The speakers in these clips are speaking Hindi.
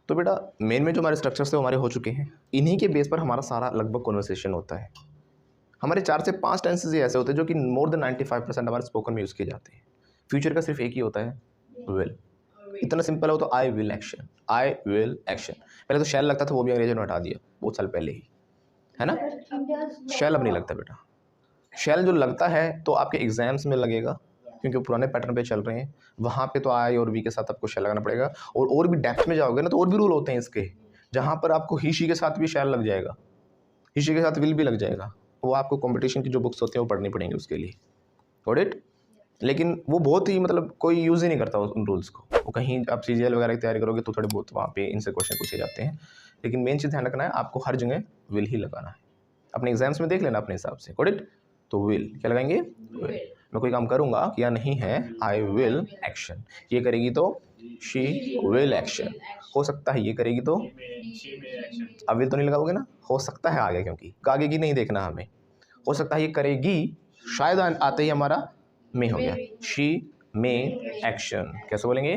तो बेटा मेन में जो हमारे स्ट्रक्चर्स थे वो हमारे हो चुके हैं, इन्हीं के बेस पर हमारा सारा लगभग कॉन्वर्सेशन होता है। हमारे 4 से 5 टेंसेस ही ऐसे होते हैं जो कि मोर देन 95% हमारे स्पोकन में यूज़ किए जाते हैं। फ्यूचर का सिर्फ एक ही होता है, विल। इतना सिंपल हो तो I will action, I will action. पहले तो शैल लगता था, वो भी अंग्रेजों ने हटा दिया बहुत साल पहले ही, है ना। शैल अब नहीं लगता बेटा। शैल जो लगता है तो आपके एग्जाम्स में लगेगा, क्योंकि पुराने पैटर्न पे चल रहे हैं। वहाँ पे तो आई और वी के साथ आपको शैल लगाना पड़ेगा, और भी डेप्थ में जाओगे ना तो और भी रूल होते हैं इसके, जहाँ पर आपको ही शी के साथ भी शैल लग जाएगा, ही शी के साथ विल भी लग जाएगा। वो आपको कंपटीशन की जो बुक्स होती हैं वो पढ़नी पड़ेंगी उसके लिए, गॉट इट। लेकिन वो बहुत ही मतलब कोई यूज़ ही नहीं करता उन रूल्स को। वो कहीं आप सीजीएल वगैरह की तैयारी करोगे तो थोड़े बहुत वहाँ पे इनसे क्वेश्चन पूछे जाते हैं, लेकिन मेन चीज़ ध्यान रखना है आपको हर जगह विल ही लगाना है। अपने एग्जाम्स में देख लेना अपने हिसाब से, गॉट इट। तो विल क्या लगाएंगे, विल। मैं कोई काम करूँगा या नहीं है, आई विल एक्शन। ये करेगी तो शी विल एक्शन। हो सकता है ये करेगी तो, अब विल तो नहीं लगाओगे ना, हो सकता है आगे, क्योंकि आगे की नहीं देखना हमें। हो सकता है ये करेगी, शायद आते ही हमारा मे हो गया, शी मे एक्शन। कैसे बोलेंगे,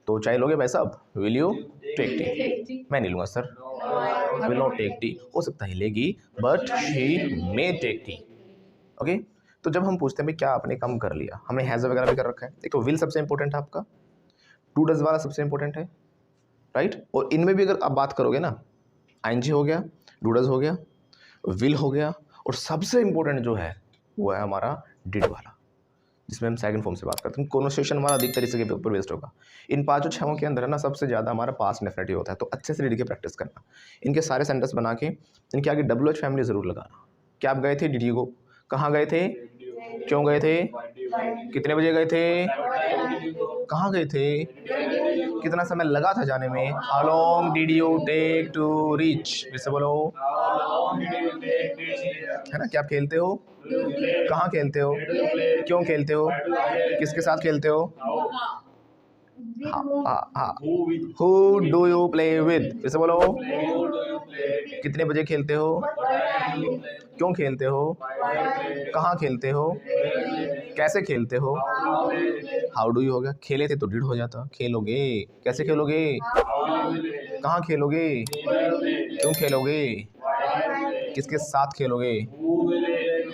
तो चाय लोगे भाई साहब, विल यू टेक टी। मैं नहीं लूँगा sir, I will not take tea. हो सकता है लेगी, but she may take tea. Okay. तो जब हम पूछते हैं भाई क्या आपने काम कर लिया, हमने हैज़ वगैरह भी कर रखा है। एक तो विल सबसे इंपॉर्टेंट है आपका, टू डज वाला सबसे इंपॉर्टेंट है, राइट। और इनमें भी अगर आप बात करोगे ना, आईएनजी हो गया, डू डज हो गया, विल हो गया, और सबसे इंपॉर्टेंट जो है वो है हमारा डिड वाला, जिसमें हम सेकंड फॉर्म से बात करते हैं। कॉन्वर्सेशन हमारा अधिकतर इसी के ऊपर बेस्ड होगा। इन पांचों छहों के अंदर है ना सबसे ज़्यादा हमारा पास्ट डेफिनेटिव होता है, तो अच्छे से रीड के प्रैक्टिस करना। इनके सारे सेंटेंस बना के इनके आगे WH फैमिली ज़रूर लगाना। क्या आप गए थे, डिड यू गो, कहाँ गए थे, क्यों गए थे, कितने बजे गए थे, कहाँ गए थे, कितना समय लगा था जाने में, how long did you take to reach. फिर से बोलो, है ना। क्या आप खेलते हो, कहाँ खेलते हो, क्यों खेलते हो, किसके साथ खेलते हो, who do you play with. फिर से बोलो, कितने बजे खेलते हो, क्यों खेलते हो, कहाँ खेलते हो, कैसे खेलते हो। हाउ डू यू हो गया, खेले थे तो डिड हो जाता, खेलोगे, कैसे खेलोगे, कहाँ खेलोगे, क्यों खेलोगे, किसके साथ खेलोगे, who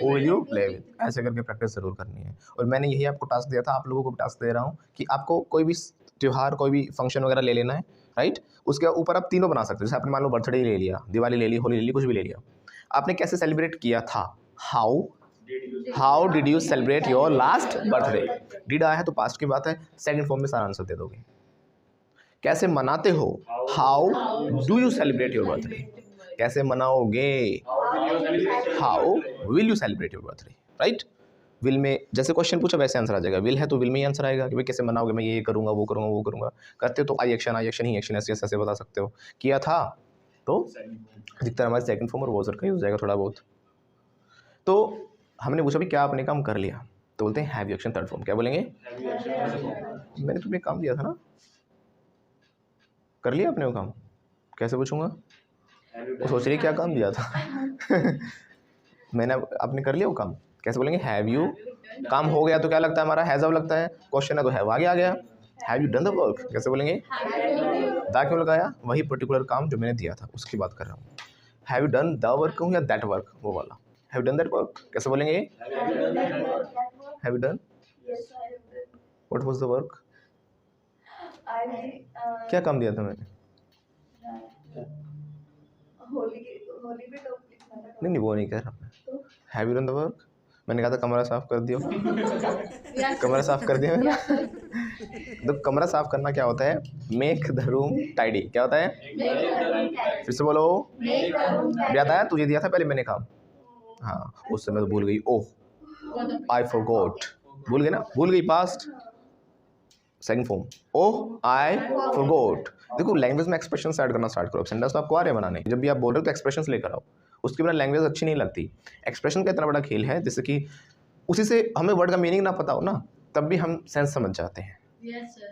will you play with. ऐसे करके प्रैक्टिस जरूर करनी है। और मैंने यही आपको टास्क दिया था, आप लोगों को भी टास्क दे रहा हूँ कि आपको कोई भी त्यौहार, कोई भी फंक्शन वगैरह ले लेना है, राइट। उसके ऊपर आप तीनों बना सकते हो। जैसे आपने मान लो बर्थडे ले लिया, दिवाली ले ली, होली ले ली, कुछ भी ले लिया, आपने कैसे सेलिब्रेट किया था, how did you celebrate your last birthday. Did आया है तो पास्ट की बात है, सेकंड फॉर्म में सारा आंसर दे दोगे। कैसे मनाते हो, how do you celebrate your birthday. कैसे मनाओगे, how will you celebrate your birthday, right. Will में जैसे क्वेश्चन पूछा वैसे आंसर आ जाएगा, विल है तो विल में ही आंसर आएगा कि भाई कैसे मनाओगे, मैं ये करूंगा, वो करूंगा, वो करूंगा। करते हो तो आई एक्शन ही एक्शन, ऐसे ऐसे बता सकते हो। किया था तो अधिकतर हमारे सेकंड फॉर्म और वॉजर का यूज हो जाएगा थोड़ा बहुत। तो हमने पूछा भी क्या आपने काम कर लिया, तो बोलते हैं have you action, third form. क्या बोलेंगे, मैंने तुम्हें काम दिया था ना, कर लिया आपने वो काम। कैसे पूछूंगा, वो सोच रही क्या काम दिया था मैंने, आपने कर लिया वो काम। कैसे बोलेंगे, हैव यू। काम हो गया तो क्या लगता है हमारा, हैज़ हैव लगता है। क्वेश्चन है तो हैव आगे आ गया, have you done the work. कैसे बोलेंगे, दा क्यों लगाया, वही पर्टिकुलर काम जो मैंने दिया था उसकी बात कर रहा हूँ। Have you done the work कहूँ या दैट वर्क, वो वाला, have you done that work. कैसे बोलेंगे, have you done, what was the work, क्या काम दिया था मैंने, नहीं वो नहीं कह रहा मैं। Have you done the work, मैंने कहा था कमरा साफ कर दियो कमरा साफ कर दिया मेरा तो कमरा साफ करना क्या होता है, मेक द रूम टाइडी। क्या होता है, फिर से बोलो, याद आया, तुझे दिया था पहले मैंने काम। हाँ उस समय तो भूल गई, ओह आई फॉरगॉट, भूल गए ना, भूल गई, past second form, oh I forgot. देखो लैंग्वेज में एक्सप्रेशंस ऐड करना स्टार्ट करो। सेंटेंस तो आपको आ रहे हैं बनाने, जब भी आप बोल रहे हो तो एक्सप्रेशंस लेकर आओ। उसके बिना लैंग्वेज अच्छी नहीं लगती। एक्सप्रेशन का इतना बड़ा खेल है, जैसे कि उसी से हमें वर्ड का मीनिंग ना पता हो ना, तब भी हम सेंस समझ जाते हैं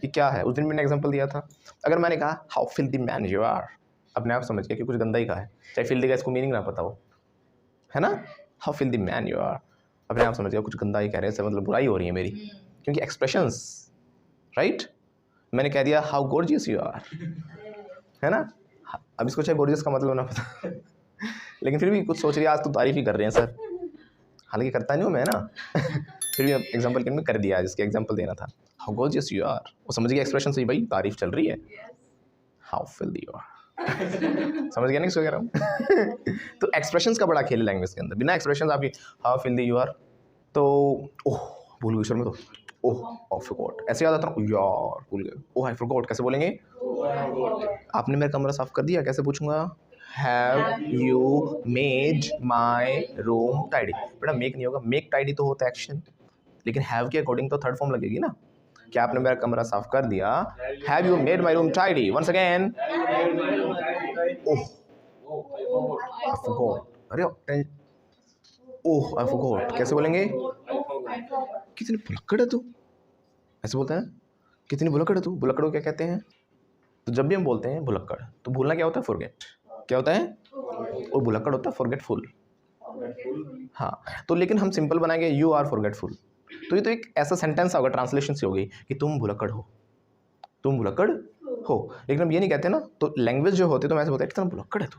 कि क्या है। उस दिन मैंने एग्जांपल दिया था, अगर मैंने कहा how filthy man you are, अपने आप समझ गया कि कुछ गंदा ही कहा है, चाहे फिल्दी का इसको मीनिंग ना पता हो, है ना। How filthy man you are, अपने आप समझ गया कुछ गंदा ही कह रहे हैं, मतलब बुराई हो रही है मेरी, क्योंकि एक्सप्रेशंस, राइट। मैंने कह दिया हाउ गॉर्जियस यू आर, है ना। अब इसको चाहे गॉर्जियस का मतलब ना पता लेकिन फिर भी कुछ सोच रही है, आज तो तारीफ ही कर रहे हैं सर, हालांकि करता नहीं हूँ मैं ना फिर भी एग्जाम्पल के में कर दिया, जिसके एग्जाम्पल देना था। हाउ गॉर्जियस यू आर, वो समझ गया एक्सप्रेशन से, भाई तारीफ चल रही है। हाउ फिल्दी यू आर समझ गया नहीं सो कह रहा हूँ तो एक्सप्रेशंस का बड़ा खेल है लैंग्वेज के अंदर। बिना एक्सप्रेशंस आपकी हाउ फिल्दी यू आर, तो ओह भूल गई सर मैं तो, ओह आई फॉरगॉट, ऐसे याद आता है यार भूल गए, ओह आई फॉरगॉट कैसे बोलेंगे? आपने मेरा कमरा साफ कर दिया, कैसे पूछूंगा? Have you made my room tidy. बेटा मेक नहीं होगा, मेक टाइडी तो होता है एक्शन, लेकिन हैव के अकॉर्डिंग तो थर्ड फॉर्म लगेगी ना। क्या आपने मेरा कमरा साफ कर दिया? Have you made my room tidy? Once again, oh I forgot, अरे ओह आई फॉरगॉट कैसे बोलेंगे? कितनी भुलक्कड़ है तू, ऐसे बोलते हैं। कितनी भुलक्कड़ है तू, भुलक्कड़ को क्या कहते हैं? तो जब भी हम बोलते हैं भुलक्कड़, तो भूलना क्या होता है? फॉरगेट। क्या होता है? और भुलक्कड़ होता है फॉरगेटफुल। हाँ, तो लेकिन हम सिंपल बनाएंगे यू आर फॉरगेटफुल, तो ये तो एक ऐसा सेंटेंस होगा, ट्रांसलेशन से हो गई कि तुम भुलक्कड़ हो, तुम भुलक्कड़ हो। लेकिन हम ये नहीं कहते ना, तो लैंग्वेज जो होती है तो मैं ऐसे बोलते हैं कि तुम भुलक्कड़ है तू।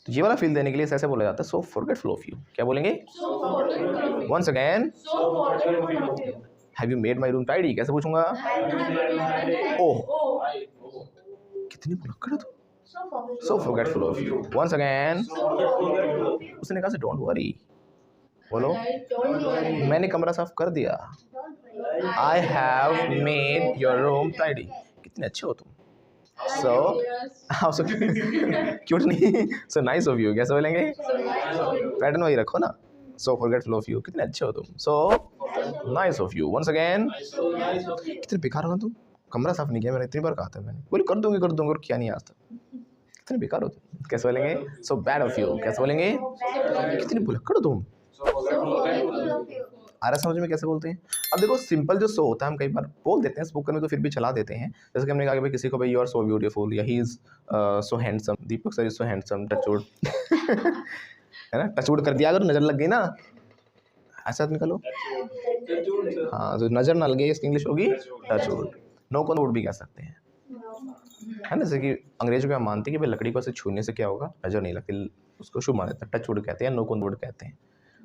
तो ये वाला फील देने के लिए ऐसे बोला जाता है सो फॉरगेटफुल ऑफ यू। क्या बोलेंगे? Once again, have you made my room tidy? कैसे पूछूंगा? ओह कितनी भुलक्कड़ है तू, so forgetful of you. Once again, उसने कहा से डोंट वरी, बोलो मैंने कमरा साफ कर दिया। I have made your room tidy. कितने अच्छे हो तुम, सो क्यूट नहीं, सो नाइस ऑफ यू। कैसे बोलेंगे? पैटर्न वही रखो ना, सो फॉरगेटफुल ऑफ यू, कितने अच्छे हो तुम, so nice of you. Once again, कितने बेकार हो ना तुम, कमरा साफ नहीं किया मैंने, इतनी बार कहा था मैंने, बोले कर दूंगी और क्या नहीं आज तक, कितने बेकार हो तुम। कैसे बोलेंगे? So bad of you. कैसे बोलेंगे? कितनी भुलक्कड़ हो तुम। आ रहा समझ में कैसे बोलते हैं? अब देखो सिंपल जो सो होता है हम कई बार बोल देते हैं, स्पोकन में तो फिर भी चला देते हैं। जैसे कि हमने कहा कि भाई किसी को भाई यू आर सो ब्यूटीफुल, या he is so handsome, Deepak sir is so handsome, touch wood है ना, टचवुड कर दिया अगर नजर लग गई ना, ऐसा निकालो। हाँ, जो नजर ना लगे इसकी इंग्लिश होगी टचवुड। नो कॉन वुड भी कह सकते हैं, है ना। जैसे कि अंग्रेजों में हम मानते हैं कि भाई लकड़ी को ऐसे छूने से क्या होगा, नजर नहीं लगती, उसको शुभ माना जाता है, टचवुड कहते हैं, नो कॉन वुड कहते हैं।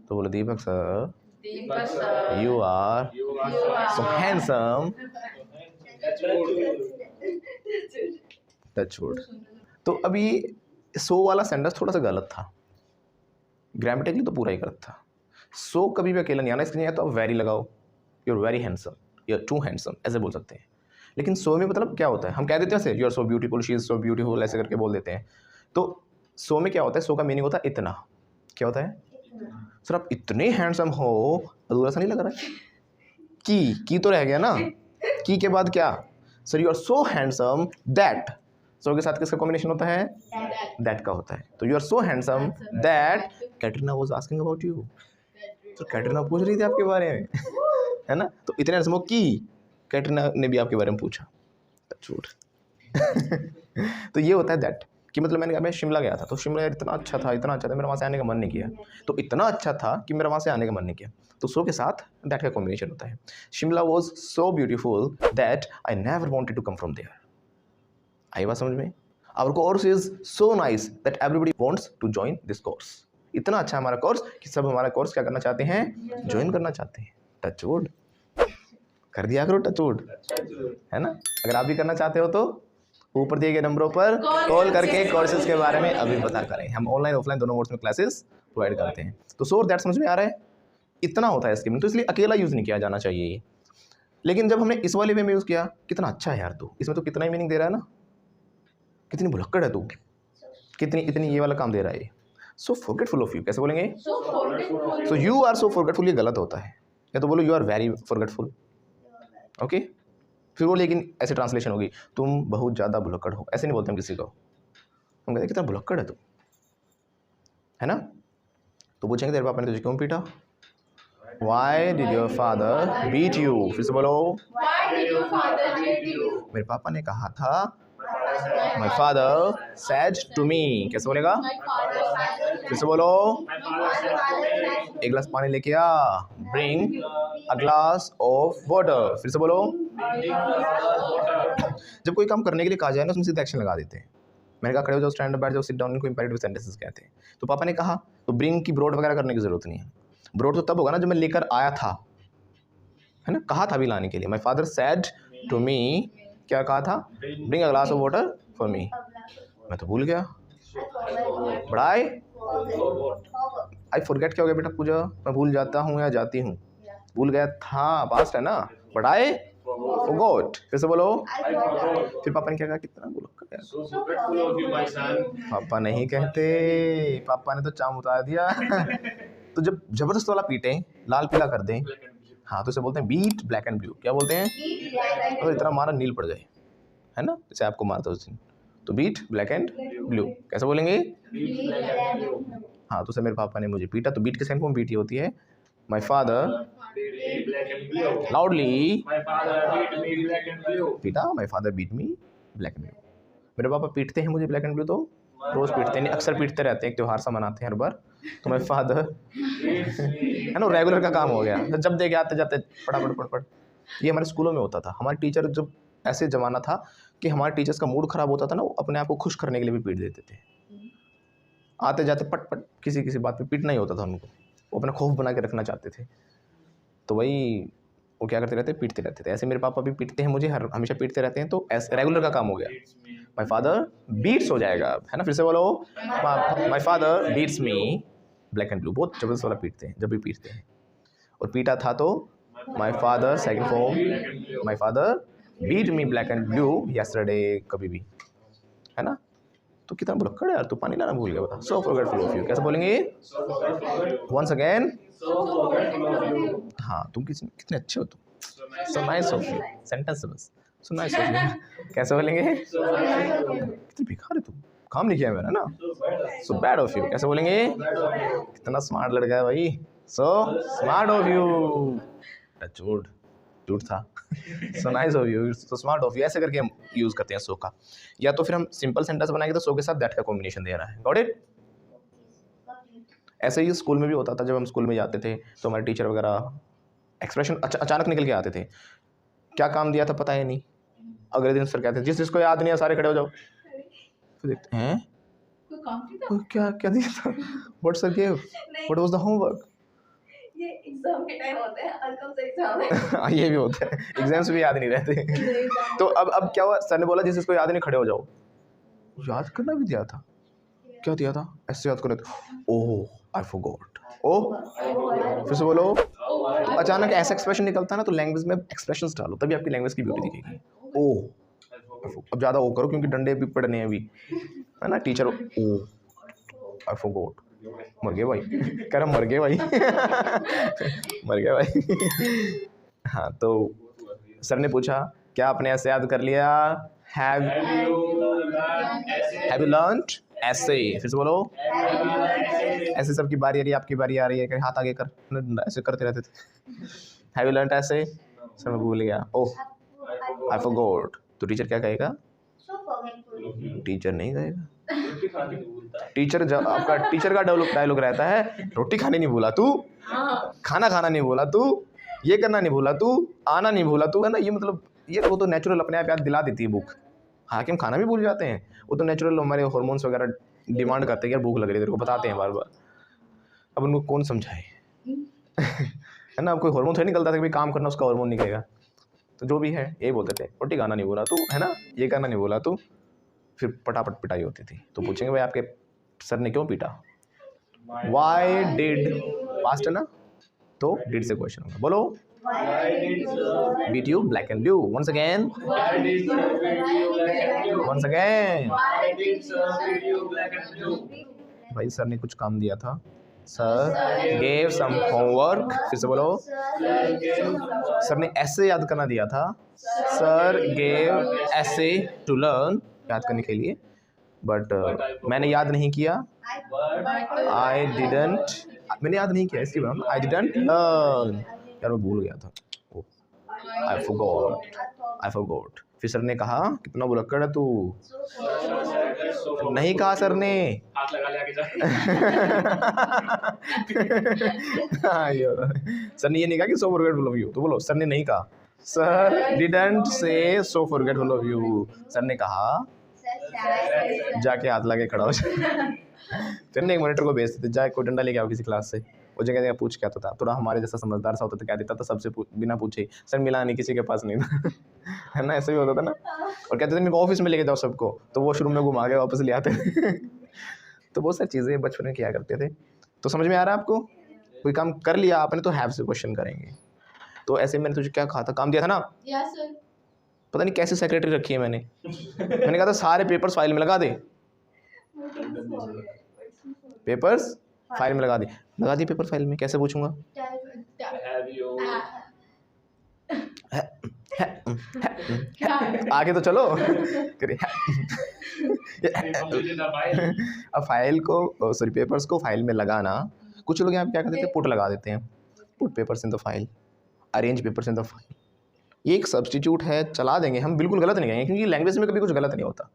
तो बोले Deepak sir you are so handsome, touch wood. तो अभी सो वाला सेंटेंस थोड़ा सा गलत था, ग्रामेटिकली तो पूरा ही गलत था। सो कभी भी अकेला नहीं आना, इसलिए तो आप वेरी लगाओ, you are very handsome, you are too handsome, ऐसे बोल सकते हैं। लेकिन सो में मतलब क्या होता है, हम कह देते हैं ऐसे you are so beautiful, she is so beautiful, ऐसे करके बोल देते हैं। तो सो में क्या होता है, सो का मीनिंग होता है इतना। क्या होता है? सर आप इतने हैंडसम हो, अधूरा सा नहीं लग रहा है? की तो रह गया ना, की के बाद क्या? Sir you are so handsome that, so के साथ किसका कॉम्बिनेशन होता है? दैट का होता है। तो you are so handsome that Katrina was asking about you, तो कैटरीना पूछ रही थी आपके बारे में, है ना। तो इतने हैंडसम हो की कैटरीना ने भी आपके बारे में पूछा, झूठ तो ये होता है दैट, कि मतलब मैंने कहा मैं शिमला गया था, तो शिमला इतना अच्छा था, इतना अच्छा था, मेरा वहाँ से आने का मन नहीं किया। तो इतना अच्छा था कि मेरा वहाँ से आने का मन नहीं किया, तो सो के साथ दैट का कॉम्बिनेशन होता है। Shimla was so beautiful that I never wanted to come from there. आई बात समझ में? Our course is so nice that everybody wants to join this course. इतना अच्छा हमारा कोर्स कि सब हमारा कोर्स क्या करना चाहते हैं? ज्वाइन करना चाहते हैं। टचवुड कर दिया करो, टचवुड, है ना। अगर आप भी करना चाहते हो तो ऊपर दिए गए नंबरों पर कॉल करके कोर्सेज के बारे में अभी पता करें। हम ऑनलाइन ऑफलाइन दोनों मोड्स में क्लासेस प्रोवाइड करते हैं। तो सो दैट समझ में आ रहा है? इतना होता है इसके में, तो इसलिए अकेला यूज़ नहीं किया जाना चाहिए ये। लेकिन जब हमने इस वाले वे में यूज़ किया, कितना अच्छा है यार तू, इसमें तो कितना ही मीनिंग दे रहा है ना, कितनी भुलक्कड़ है तू, कितनी इतनी ये वाला काम दे रहा है। सो फॉरगेटफुल ऑफ यू कैसे बोलेंगे? So you are so forgetful, ये गलत होता है, या तो बोलो you are very forgetful. Okay, फिर वो लेकिन ऐसे ट्रांसलेशन होगी तुम बहुत ज़्यादा भुलक्कड़ हो, ऐसे नहीं बोलते हम किसी को, हम कहते हैं कितना भुलक्कड़ है तू, है ना। तो पूछेंगे तेरे पापा ने तुझे क्यों पीटा? Why did your father beat you? फिर से बोलो, Why did your father beat you? मेरे पापा ने कहा था, My father said to me। कैसे बोलेगा? फिर से बोलो, एक गिलास पानी लेके आ, Bring a glass of water। फिर से बोलो, जब कोई काम करने के लिए कहा जाए ना उसमें सीधा एक्शन लगा देते हैं। मैंने कहा खड़े हो जाओ, स्टैंड अप, बैठ जाओ, सिट डाउन, इनको इंपेरेटिव सेंटेंसेस कहते हैं। तो पापा ने कहा तो ब्रिंग की ब्रोड वगैरह करने की ज़रूरत नहीं है। ब्रोड तो तब होगा ना जब मैं लेकर आया था, है ना, कहा था भी लाने के लिए। My father said to me, क्या कहा था, bring a glass of water for me. मैं तो भूल गया। बट आई फॉरगेट क्या हो गया बेटा पूजा, मैं भूल जाता हूँ या जाती हूँ, भूल गया था, पास्ट है ना। बट आई फॉरगॉट, फिर से बोलो। फिर पापा ने क्या कहा, कितना बोलो, पापा नहीं कहते, पापा ने तो चाम उतार दिया। तो जब जबरदस्त वाला पीटे, लाल पीला कर दें, हाँ, तो इसे बोलते हैं बीट ब्लैक एंड ब्लू। क्या बोलते हैं? तो इतना मारा नील पड़ जाए, है ना, जैसे आपको मारता उस दिन। तो बीट ब्लैक एंड ब्लू कैसे बोलेंगे? हाँ, तो मेरे पापा ने मुझे पीटा, तो बीट के सेकंड फॉर्म बीट ही होती है। माई फादर लाउडली पीटा, my father beat me black and blue. मेरे पापा पीटते हैं मुझे ब्लैक एंड ब्लू, तो रोज पीटते हैं, अक्सर पीटते रहते हैं, एक त्यौहार सा मनाते हैं हर बार। तो माई फादर है ना, रेगुलर का काम हो गया, जब देखे आते जाते फटाफट। ये हमारे स्कूलों में होता था। हमारे टीचर जब ऐसे ज़माना था कि हमारे टीचर्स का मूड ख़राब होता था ना, वो अपने आप को खुश करने के लिए भी पीट देते थे। आते जाते पट किसी बात पे पीटना ही होता था उनको, वो अपना खौफ बना के रखना चाहते थे। तो वही वो क्या करते रहते, पीटते रहते थे। ऐसे मेरे पापा भी पीटते हैं मुझे, हमेशा पीटते रहते हैं, तो ऐसे रेगुलर का काम हो गया। माई फादर बीट्स हो जाएगा, है ना, फिर से बोलो। My father beats me black and blue. बहुत जबरदस्त वाला पीटते हैं जब भी पीटते हैं। और पीटा था तो my father second form, my father beat me black and blue yesterday, कभी भी, है ना। तो कितना बुलक्कड़ है यार, तू पानी लाना भूल गया, बता। सो फॉरगेटफुल ऑफ यू कैसे बोलेंगे? Once again. हाँ, तुम कितने अच्छे हो तुम। So nice of you, sentence बस, सो नाइस ऑफ यू कैसे बोलेंगे? कितने बेकार है तुम, काम नहीं किया मेरा ना। सो बैड ऑफ यू कैसे बोलेंगे? कितना स्मार्ट लड़का है भाई, सो स्मार्ट ऑफ यू। झूठ था। सो nice of you, so smart of you, ऐसे करके हम यूज़ करते हैं सो का। या तो फिर हम सिंपल सेंटेंस बनाएंगे तो सो के साथ दैट का कॉम्बिनेशन देना है। Got it? ऐसे ही स्कूल में भी होता था। जब हम स्कूल में जाते थे तो हमारे टीचर वगैरह एक्सप्रेशन अचानक निकल के आते थे। क्या काम दिया था पता है नहीं, अगले दिन सर कहते हैं जिसको याद नहीं है सारे खड़े हो जाओ। फिर देखते हैं क्या क्या दिया था, what sir give, what was the homework. ये एग्जाम के टाइम होता है, और कब से एग्जाम है। ये भी होता है, एग्जाम्स भी याद नहीं रहते। तो अब क्या हुआ, सर ने बोला जिसको याद नहीं खड़े हो जाओ। याद करना भी दिया था, क्या दिया था, ऐसे याद करना था। ओह आई फॉरगॉट, ओह, फिर से बोलो। अचानक ऐसा एक्सप्रेशन निकलता है ना, तो लैंग्वेज में एक्सप्रेशंस डालो, तभी आपकी लैंग्वेज की ब्यूटी दिखेगी। ओह, अब ज़्यादा वो करो क्योंकि डंडे भी पड़ने हैं अभी, है ना। टीचर ओह आई फॉरगॉट, मर गए भाई, कह रहा मर गए भाई। मर गए भाई। हाँ, तो सर ने पूछा क्या आपने ऐसे याद कर लिया? हैव यू लर्न्ड ऐसे? फिर से बोलो। ऐसे सबकी बारी आ रही है, आपकी बारी आ रही है, हाथ आगे कर, ऐसे करते रहते थे। हैव यू लर्न्ड ऐसे? सर मैं भूल गया, ओह आई फॉरगॉट। तो टीचर क्या कहेगा? टीचर नहीं कहेगा। टीचर जब आपका टीचर का डायलॉग रहता है, रोटी खानी नहीं भूला तू, खाना खाना नहीं भूला तू, ये करना नहीं भूला तू, आना नहीं भूला तू, है ना। ये मतलब ये वो तो नेचुरल अपने आप याद दिला देती है बुक। हाँ, कि हम खाना भी भूल जाते हैं, वो तो नेचुरल हमारे हार्मोन्स वगैरह डिमांड करते हैं कि यार भूख लग रही है, तेरे को बताते हैं बार बार। अब उनको कौन समझाए। है ना, अब कोई हार्मोन थोड़ी निकलता था कि भाई काम करना उसका हार्मोन निकलेगा। तो जो भी है यही बोलते थे, रोटी खाना नहीं बोला तू, है ना, ये करना नहीं बोला तू। फिर पटापट पिटाई होती थी। तो पूछेंगे भाई आपके सर ने क्यों पीटा? वाई डिड, पास्ट है ना, तो डिड से क्वेश्चन होगा। बोलो। Beat you black and blue. Once again, once again. भाई सर ने कुछ काम दिया था, सर गेव सम होमवर्क। फिर से बोलो। सर ने ऐसे याद करना दिया था, सर गेव ऐसे टू लर्न, याद करने के लिए, बट मैंने याद नहीं किया। आई डिडंट, मैंने याद नहीं किया, इसकी बात आई डिडंट लर्न, यार मैं भूल गया था, आई फॉरगॉट। फिर सर ने कहा कितना बुलक्कड़ है तू। नहीं कहा सर ने, हाथ लगा लिया सर ने ये नहीं कहा कि सो फॉरगेटफुल ऑफ यू, तो बोलो सर ने नहीं कहा, sir didn't say so forgetful of you. Sir ने कहा जाके हाथ लगा के खड़ा हो जाए। फिर ने एक मॉनिटर को भेजते थे, जाए कोई डंडा लेके आओ किसी क्लास से। वो जगह जगह पूछ के आता था, थोड़ा हमारे जैसा समझदार सा होता था, क्या देता था सबसे बिना पूछे। सर मिला नहीं, किसी के पास नहीं था। है ना, ऐसा भी होता था ना। और कहते थे मेरे को ऑफिस में लेके जाओ सबको, तो वो शुरू में घुमा के वापस ले आते थे। तो बहुत सारी चीज़ें बचपन में किया करते थे। तो समझ में आ रहा है आपको? कोई काम कर लिया आपने तो हैव से क्वेश्चन करेंगे। तो ऐसे मैंने तुझे क्या कहा था, काम दिया था ना, यस सर। पता नहीं कैसे सेक्रेटरी रखी है मैंने। मैंने कहा था सारे पेपर्स फाइल में लगा दे, पेपर्स फाइल में लगा दी पेपर फाइल में। कैसे पूछूंगा? आगे तो चलो। अब फाइल को, सॉरी पेपर्स को फाइल में लगाना, कुछ लोग यहाँ पे क्या करते हैं, पुट लगा देते हैं, put papers in the file, arrange papers in the file. ये एक सब्स्टिट्यूट है, चला देंगे हम, बिल्कुल गलत नहीं कहेंगे, क्योंकि लैंग्वेज में कभी कुछ गलत नहीं होता,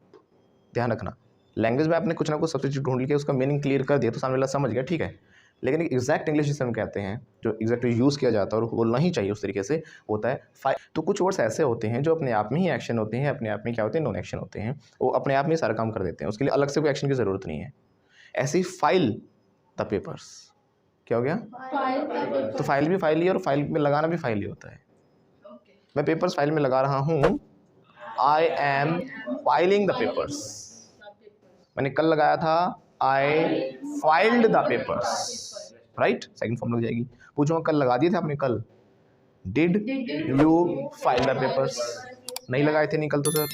ध्यान रखना। लैंग्वेज में आपने कुछ ना कुछ सब्स्टिट्यूट ढूंढ के उसका मीनिंग क्लियर कर दिया तो सामने वाला समझ गया, ठीक है। लेकिन एग्जैक्ट इंग्लिश जिसे हम कहते हैं, जो एग्जैक्टली यूज़ किया जाता है और बोलना ही चाहिए उस तरीके से, होता है फाइल। तो कुछ वर्ड्स ऐसे होते हैं जो अपने आप में ही एक्शन होते हैं, अपने आप में क्या होते हैं, नॉन एक्शन होते हैं, वो अपने आप में सारा काम कर देते हैं, उसके लिए अलग से कोई एक्शन की ज़रूरत नहीं है। ऐसी फाइल द पेपर्स, क्या हो गया? तो फाइल भी फाइल ही और फाइल में लगाना भी फाइल ही होता है। मैं पेपर्स फाइल में लगा रहा हूँ, I am filing the papers. मैंने कल लगाया था, I filed the papers, right. Second form लग जाएगी। पूछूंगा कल लगा दिए थे आपने, कल did you file the papers? नहीं लगाए थे नहीं कल तो sir,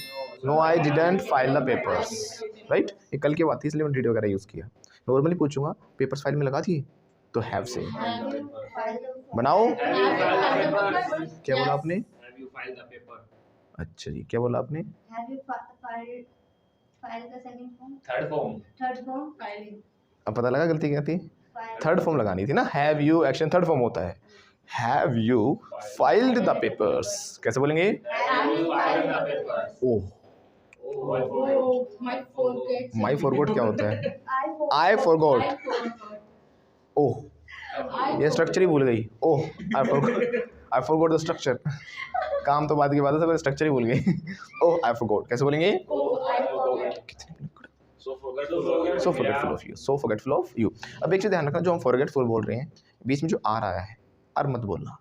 no I didn't file the papers, right. ये कल की बात थी इसलिए मैंने डिड वगैरह यूज़ किया। नॉर्मली पूछूंगा पेपर्स फाइल में लगा दिए, तो हैव से बनाओ। क्या बोला आपने? अच्छा जी, क्या बोला आपने? अब पता लगा गलती क्या थी? थर्ड फॉर्म लगानी थी ना। Have you action third form होता है। Have you filed the papers? कैसे बोलेंगे? ओह, माई फॉरगॉट क्या होता है? I forgot. ओह, ये स्ट्रक्चर ही भूल गई। ओह, आई फॉरगॉट द स्ट्रक्चर। काम तो बाद की बात है, सब स्ट्रक्चर ही भूल गई। ओह, आई फॉरगॉट कैसे बोलेंगे? सो फॉरगेटफुल ऑफ यू। अब एक चीज़ ध्यान रखना, जो हम फॉरगेटफुल बोल रहे हैं, बीच में जो आर आया है, आर मत बोलना।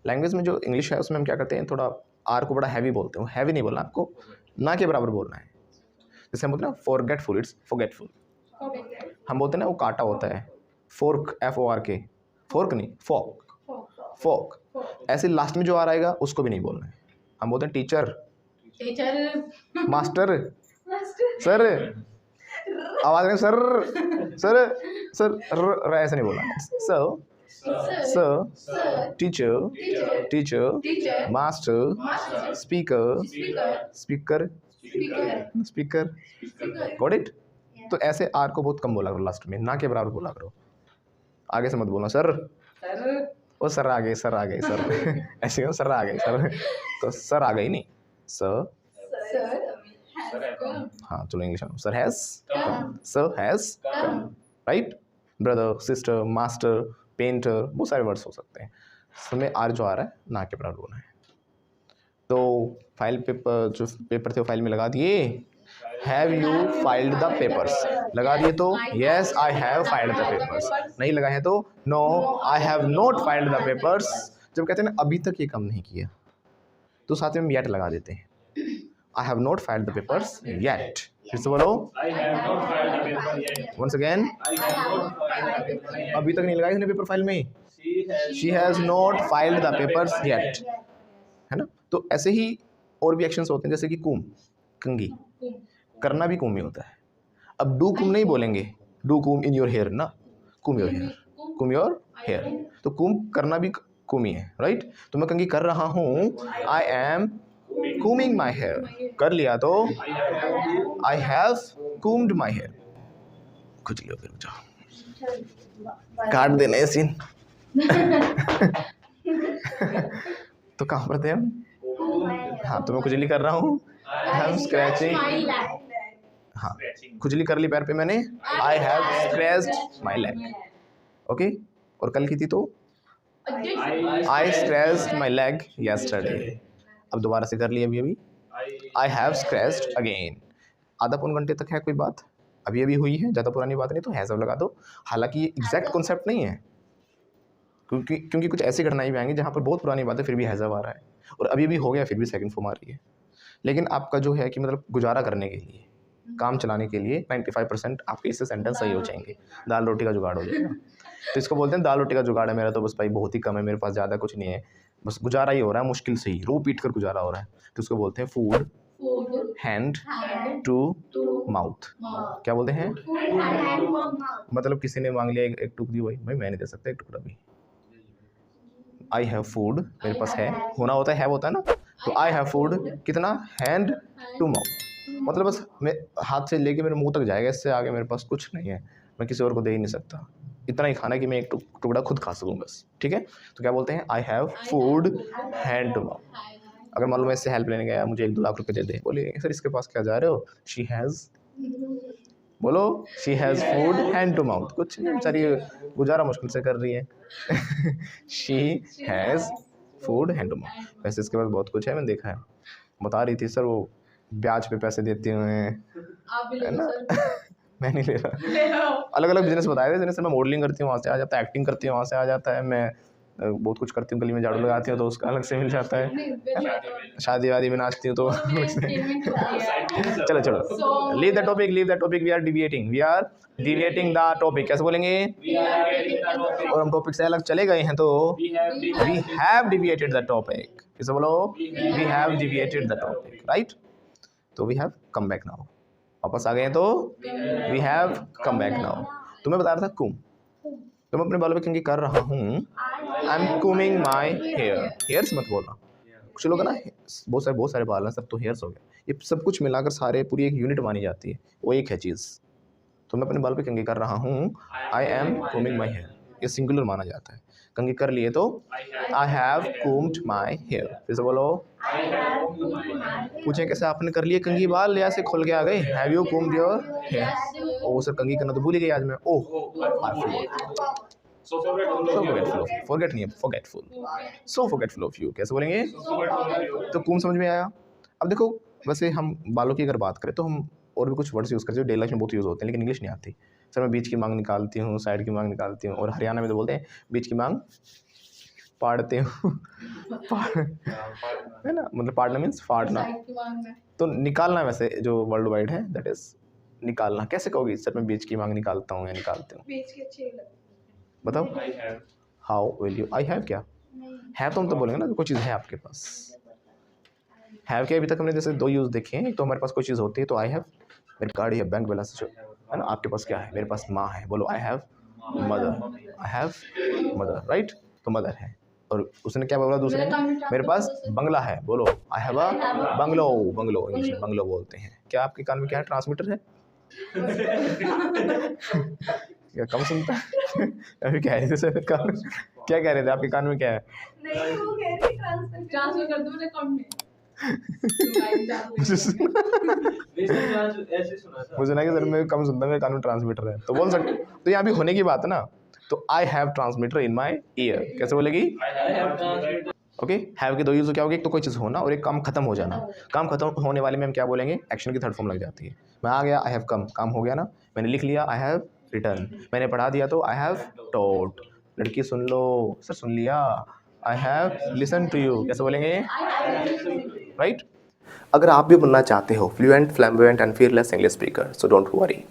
लैंग्वेज में जो इंग्लिश है उसमें हम क्या करते हैं, थोड़ा आर को बड़ा हैवी बोलते हैं। हैवी नहीं बोलना, आपको ना के बराबर बोलना है। जैसे हम बोलते हैं ना फॉरगेटफुल, इट्स फॉरगेटफुल। हम बोलते हैं ना वो काटा होता है, फोर्क, FORK, फोर्क नहीं, फोक। ऐसे लास्ट में जो आर आएगा उसको भी नहीं बोलना है। हम बोलते हैं टीचर, मास्टर, सर, आवाज नहीं, सर ऐसे नहीं बोलना। Sir, teacher, master, speaker, got it. तो ऐसे आर को बहुत कम बोला करो, लास्ट में ना के बराबर बोला करो। आगे से मत बोलना सर, ओ सर आ गए सर। ऐसे क्यों सर आ गए सर? तो सर आ गई नहीं, सर। हाँ चलो इंग्लिश में, sir has come, right. Brother, sister, master, painter, बहुत सारे वर्ड्स हो सकते हैं। इसमें आर जो आ रहा है ना के बराबर बोलना है। तो फाइल पेपर, जो पेपर थे वो फाइल में लगा दिए। Have you filed the papers? लगा दिए तो yes I have filed the papers. नहीं लगाए हैं तो no I have not filed the papers. जब कहते हैं ना अभी तक ये काम नहीं किया, तो साथ में येट लगा देते हैं। I have not filed the papers yet. फिर से बोलो, वंस अगेन। अभी तक नहीं लगाए इसने पेपर फाइल में, she has not filed the papers yet, है ना। तो ऐसे ही और भी एक्शंस होते हैं, जैसे कि कुम, कंघी, करना भी कुम ही होता है। अब डू कुम नहीं बोलेंगे, डू कुम इन योर हेयर ना, कुम योर हेयर, कुम योर हेयर। तो कुम करना भी कुम ही है, राइट। तो मैं कंघी कर रहा हूँ, आई एम कूमिंग माई हेयर। कर लिया तो आई हैव कूम्ड माई हेयर। खुजली हो गई, जाओ काट देना ये सीन। तो कहाँ पर थे हम? हाँ, तो मैं खुजली कर रहा हूँ, आई हैव स्क्रैचिंग। हाँ, खुजली कर ली पैर पे मैंने, I have scratched my leg. Okay, और कल की थी तो आई स्क्रैच्ड माई लेग यस्टरडे। अब दोबारा से कर लिया अभी अभी, आई हैव स्क्रैच्ड अगेन। आधा पौन घंटे तक है कोई बात, अभी अभी हुई है, ज़्यादा पुरानी बात नहीं, तो हैज़ लगा दो। हालांकि ये एग्जैक्ट कॉन्सेप्ट नहीं है, क्योंकि कुछ ऐसी घटनाएं भी आएंगी जहाँ पर बहुत पुरानी बात है फिर भी हैज़ आ रहा है, और अभी अभी हो गया फिर भी सेकंड फॉर्म आ रही है। लेकिन आपका जो है कि मतलब गुजारा करने के लिए, काम चलाने के लिए 95% आपके इससे सेंटेंस सही हो जाएंगे। दाल रोटी का जुगाड़ हो जाएगा। तो इसको बोलते हैं दाल रोटी का जुगाड़ है मेरा, तो बस भाई बहुत ही कम है, मेरे पास ज़्यादा कुछ नहीं है, बस गुजारा ही हो रहा है, मुश्किल से ही रो पीट कर गुजारा हो रहा है, तो इसको बोलते हैं फूड हैंड टू माउथ। क्या बोलते हैं? मतलब किसी ने मांग लिया एक टुकड़ी, भाई मैं नहीं दे सकता एक टुकड़ा भी। आई हैव फूड मेरे पास है, होना होता है होता है ना, तो आई हैव फूड कितना, हैंड टू माउथ, मतलब बस मैं हाथ से लेके मेरे मुंह तक जाएगा, इससे आगे मेरे पास कुछ नहीं है, मैं किसी और को दे ही नहीं सकता, इतना ही खाना है कि मैं एक टुकड़ा खुद खा सकूँ बस। ठीक है, तो क्या बोलते हैं? I have food hand to mouth. अगर मान लो मैं इससे हेल्प लेने गया, मुझे 1-2 लाख रुपए दे दे, बोले सर इसके पास क्या जा रहे हो, शी हैज़, बोलो she has food hand to mouth, कुछ नहीं बेचारी गुजारा मुश्किल से कर रही है। She has food hand to mouth. वैसे इसके पास बहुत कुछ है, मैंने देखा है, बता रही थी सर वो ब्याज पे पैसे देते हुए है ना। मैं नहीं ले रहा, अलग अलग बिजनेस बताए थे, जैसे मैं मॉडलिंग करती हूँ वहाँ से आ जाता है, एक्टिंग करती हूँ वहाँ से आ जाता है, मैं बहुत कुछ करती हूँ, गली में झाड़ू लगाती हूँ तो उसका अलग से मिल जाता है, शादी वादी में नाचती हूँ तो चलो चलो leave the topic, we are deviating the topic. कैसे बोलेंगे? और हम टॉपिक से अलग चले गए हैं तो we have deviated the topic. कैसे बोलो? We have deviated the topic, right. तो we have come back now, वापस आ गए हैं तो we have come back now. तो मैं बता रहा था कुम, तो मैं अपने बालों पे कंघी कर रहा हूँ, आई एम कूमिंग माई हेयर्स मत बोलना, कुछ लोग है ना बहुत सारे बाल हैं, सब तो हेयर्स हो गए, ये सब कुछ मिलाकर सारे पूरी एक यूनिट मानी जाती है, वो एक है चीज़। तो मैं अपने बालों पे कंघी कर रहा हूँ, आई एम कूमिंग माई हेयर, ये सिंगुलर माना जाता है। कंघी कर लिए तो आई हैव कूम्ड माई हेयर। फिर से बोलो, पूछें कैसे आपने कर लिए कंघी बाल या से खुल के आ गए? Have you combed your hair? ओ सर कंघी करना तो भूल ही गई आज मैं, oh I forgot. So forgetful of you. कैसे बोलेंगे? तो कूम समझ में आया। अब देखो, वैसे हम बालों की अगर बात करें तो हम और भी कुछ वर्ड्स यूज़ करते हैं जो डेली लाइफ में बहुत यूज़ होते हैं, लेकिन इंग्लिश नहीं आती। सर मैं बीच की मांग निकालती हूँ, साइड की मांग निकालती हूँ, और हरियाणा में तो बोलते हैं बीच की मांग पाड़ते हूँ। है ना, मतलब पाड़ना मीन्स फाड़ना, तो निकालना वैसे जो वर्ल्ड वाइड है दैट इज निकालना। कैसे कहोगी सर मैं बीच की मांग निकालता हूँ या निकालती हूँ? बीच की अच्छी लगती है। बताओ, how will you? I have क्या है, तो हम तो बोलेंगे ना कोई चीज़ है आपके पास। हैव के अभी तक हमने जैसे 2 यूज़ देखे हैं, एक तो हमारे पास कोई चीज़ होती है तो आई हैव, मेरी गाड़ी है, बैंक बैलेंस है ना। आपके पास क्या है? मेरे पास माँ है, बोलो I have mother, I have mother, right. तो मदर है, और उसने क्या बोला दूसरे ने? मेरे पास बंगला है, बोलो I have a bungalow. Bungalow English में बंगलो बोलते हैं। क्या आपके कान में क्या है? ट्रांसमीटर है? क्या कम सुनता है? अभी कह रहे थे सर कान, क्या कह रहे थे? आपके कान में क्या है? नहीं वो कह रही ट्रांसफर कर दो मेरे अकाउंट में। मुझे ना कि सर मैं कम सुनता, मेरे कान में ट्रांसमीटर है, तो बोल सकते, तो यहाँ भी होने की बात है ना। तो I have transmitter in my year. कैसे बोलेगी? ओके, हैव के 2 यूज क्या होगी? एक तो कोई चीज़ होना और एक काम खत्म हो जाना। काम खत्म होने वाले में हम क्या बोलेंगे? एक्शन की थर्ड फॉर्म लग जाती है। मैं आ गया, आई हैव कम, काम हो गया ना। मैंने लिख लिया, आई हैव रिटर्न। मैंने पढ़ा दिया तो आई हैव टॉट। लड़की सुन लो, सर सुन लिया, I have listen to you. कैसे बोलेंगे? राइट। अगर आप भी बनना चाहते हो fluent, flamboyant and fearless English speaker, so don't worry.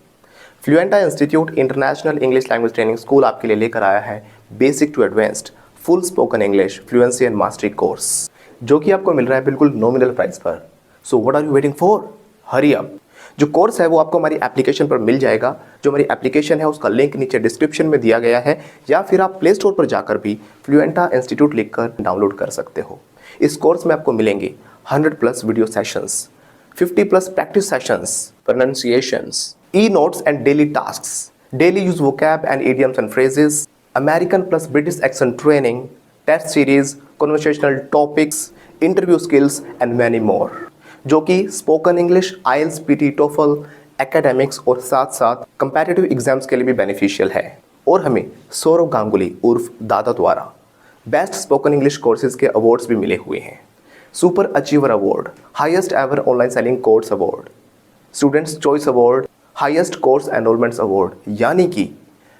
Fluenta institute international English language training school आपके लिए लेकर आया है basic to advanced full spoken English fluency and mastery course, जो कि आपको मिल रहा है बिल्कुल नॉमिनल प्राइस पर। So what are you waiting for? Hurry up. जो कोर्स है वो आपको हमारी एप्लीकेशन पर मिल जाएगा। जो हमारी एप्लीकेशन है उसका लिंक नीचे डिस्क्रिप्शन में दिया गया है, या फिर आप प्ले स्टोर पर जाकर भी फ्लुएंटा इंस्टीट्यूट लिखकर डाउनलोड कर सकते हो। इस कोर्स में आपको मिलेंगे 100+ video sessions, 50+ practice sessions, pronunciations, e-notes and daily tasks, daily use vocab and idioms and phrases, American plus British accent training, test series, conversational topics, interview skills and many more, जो कि spoken English, IELTS, PT, TOEFL, academics और साथ साथ कंपैटिटिव एग्जाम्स के लिए भी बेनिफिशियल है। और हमें सौरव गांगुली उर्फ दादा द्वारा बेस्ट स्पोकन इंग्लिश कोर्सेज के अवार्ड्स भी मिले हुए हैं। Super achiever award, highest ever online selling course award, students choice award, highest course enrolments award. यानी कि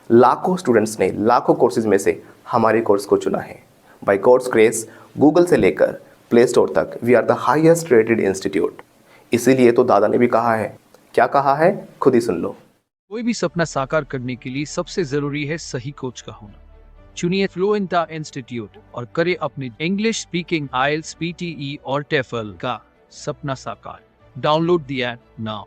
लाखों स्टूडेंट्स ने लाखों कोर्सेज में से हमारे कोर्स को चुना है। बाय गॉड्स ग्रेस, गूगल से लेकर प्ले स्टोर तक we are the highest rated institute. इसीलिए तो दादा ने भी कहा है, क्या कहा है खुद ही सुन लो। कोई भी सपना साकार करने के लिए सबसे जरूरी है सही कोच का होना। चुनिए फ्लुएंटा इंस्टीट्यूट और करें अपने इंग्लिश स्पीकिंग IELTS, PTE और TEFL का सपना साकार। Download the app now.